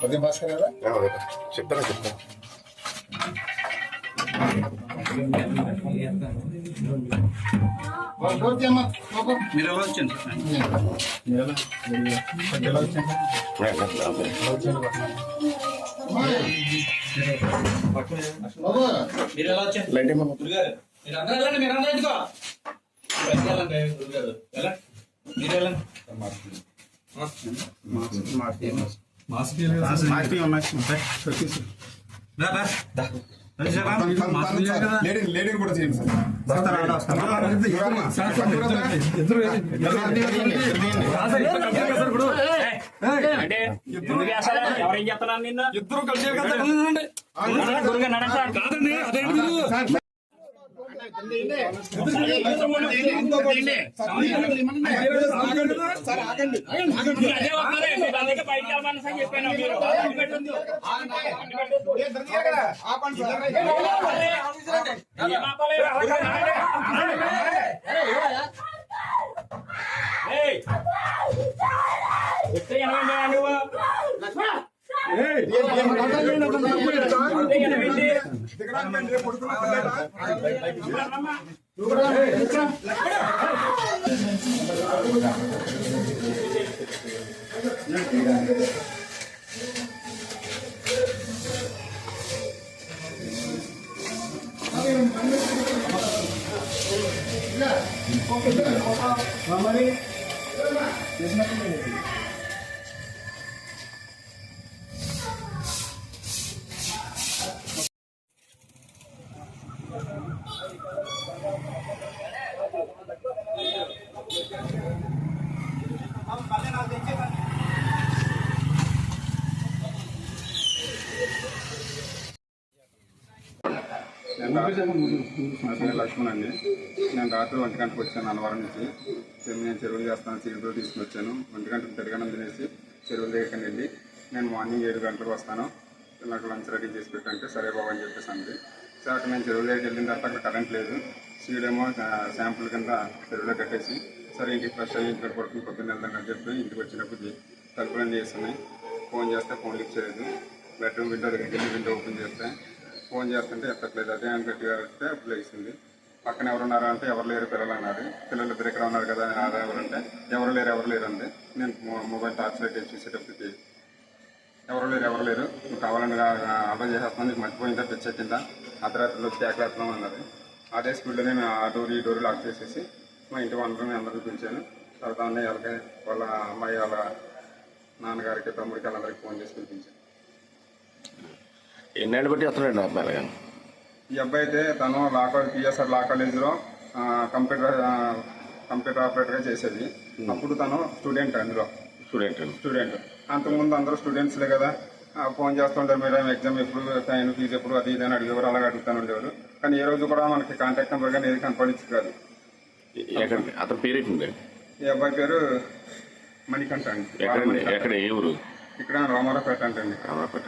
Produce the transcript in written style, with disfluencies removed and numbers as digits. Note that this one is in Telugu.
ఉదయం భాస్కర్ కదా చెప్తాను మీరు ఎలా వచ్చింది మీరు ఎలా వచ్చారు మీరు అందరూ వెళ్ళండి మీరు అందరూ ఎందుకో వెళ్ళండి గురుగారు వెళ్ళండి మీరు వెళ్ళండి లేడీని కూడా చేయండి సార్ ఎవరేం చెప్తున్నాను నిన్న ఇద్దరు కలిసి కాదండి అదే లక్ష్మణ్ అండి. నేను రాత్రి 1 గంటకు వచ్చాను అన్నవరం నుంచి. నేను చెరువులు చేస్తాను, చెరువులో తీసుకుని వచ్చాను. 1 గంటకు తిరగడం తినేసి చెరువుల దగ్గరికి వెళ్ళి నేను మార్నింగ్ 7 గంటలకు వస్తాను, నాకు లంచ్ రెడీ చేసి పెట్టంటే సరే బాబు అని చెప్పేసి అండి. సో అక్కడ నేను చెరువుల దగ్గరికి వెళ్ళిన తర్వాత అక్కడ కరెంట్ లేదు. సీడేమో శాంపుల్ కింద చెరువులో కట్టేసి సరే ఇంటికి ఫ్రెష్ అయ్యి ఇక్కడ పడుకుని పొద్దున్న వెళ్దాం అని చెప్పి ఇంటికి వచ్చినప్పుడు తలుపులన్నీ చేస్తున్నాయి. ఫోన్ చేస్తే ఫోన్ లిఫ్ట్ చేయలేదు. బెడ్రూమ్ విండో దగ్గరికి వెళ్ళి విండో ఓపెన్ చేస్తే ఫోన్ చేస్తుంటే ఎత్తట్లేదు. అదే అని గట్టిగా వస్తే అప్పుడు వేసింది. పక్కన ఎవరున్నారా అంటే ఎవరు లేరు పిల్లలు అన్నారు. పిల్లలు ఇద్దరు ఇక్కడ ఉన్నారు కదా అని ఎవరంటే ఎవరు లేరు అండి. నేను మొబైల్ టార్చ్ లైట్ వేసి చూసేటప్పటికి ఎవరు లేరు నువ్వు కావాలని అలా చేసేస్తున్నాను, నీకు మర్చిపోయిందా తెచ్చెక్కిందా అర్ధరాత్రిలో వచ్చి ఏకరాత్రం అన్నారు. అదే స్పీడ్లో నేను ఆ డోర్ ఈ డోర్ లాక్ చేసేసి మా ఇంటి వాళ్ళని అందరికీ పిలిచాను. తర్వాత అన్నయ్య వాళ్ళకి వాళ్ళ అమ్మాయి వాళ్ళ నాన్నగారికి తమ్ముడికి వాళ్ళందరికీ ఫోన్ చేసి పిలిపించాను. ఎన్నేళ్ళు బట్టి వస్తున్నాడు అబ్బాయి? ఈ అబ్బాయి అయితే తను పిఎస్ఆర్ లా కాలేజీలో కంప్యూటర్ ఆపరేటర్గా చేసేది. అప్పుడు తను స్టూడెంట్ అందులో స్టూడెంట్. అంతకుముందు అందరూ స్టూడెంట్స్లే కదా, ఫోన్ చేస్తుంటారు మేడం ఎగ్జామ్ ఎప్పుడు, ఫైన్ ఫీజు ఎప్పుడు, అది ఇది అని అడిగేవారు, అలాగే అడుగుతాను ఉండేవారు. కానీ ఏ రోజు కూడా మనకి కాంటాక్ట్ నెంబర్ కానీ ఏది కనపడించి కాదు. అతని పేరు ఏంటండి? ఈ అబ్బాయి పేరు మణికంఠ అండి. ఎక్కడ ఏ ఊరు? ఇక్కడ రామారావుపేట అంటే అండి. రామారావుపేట.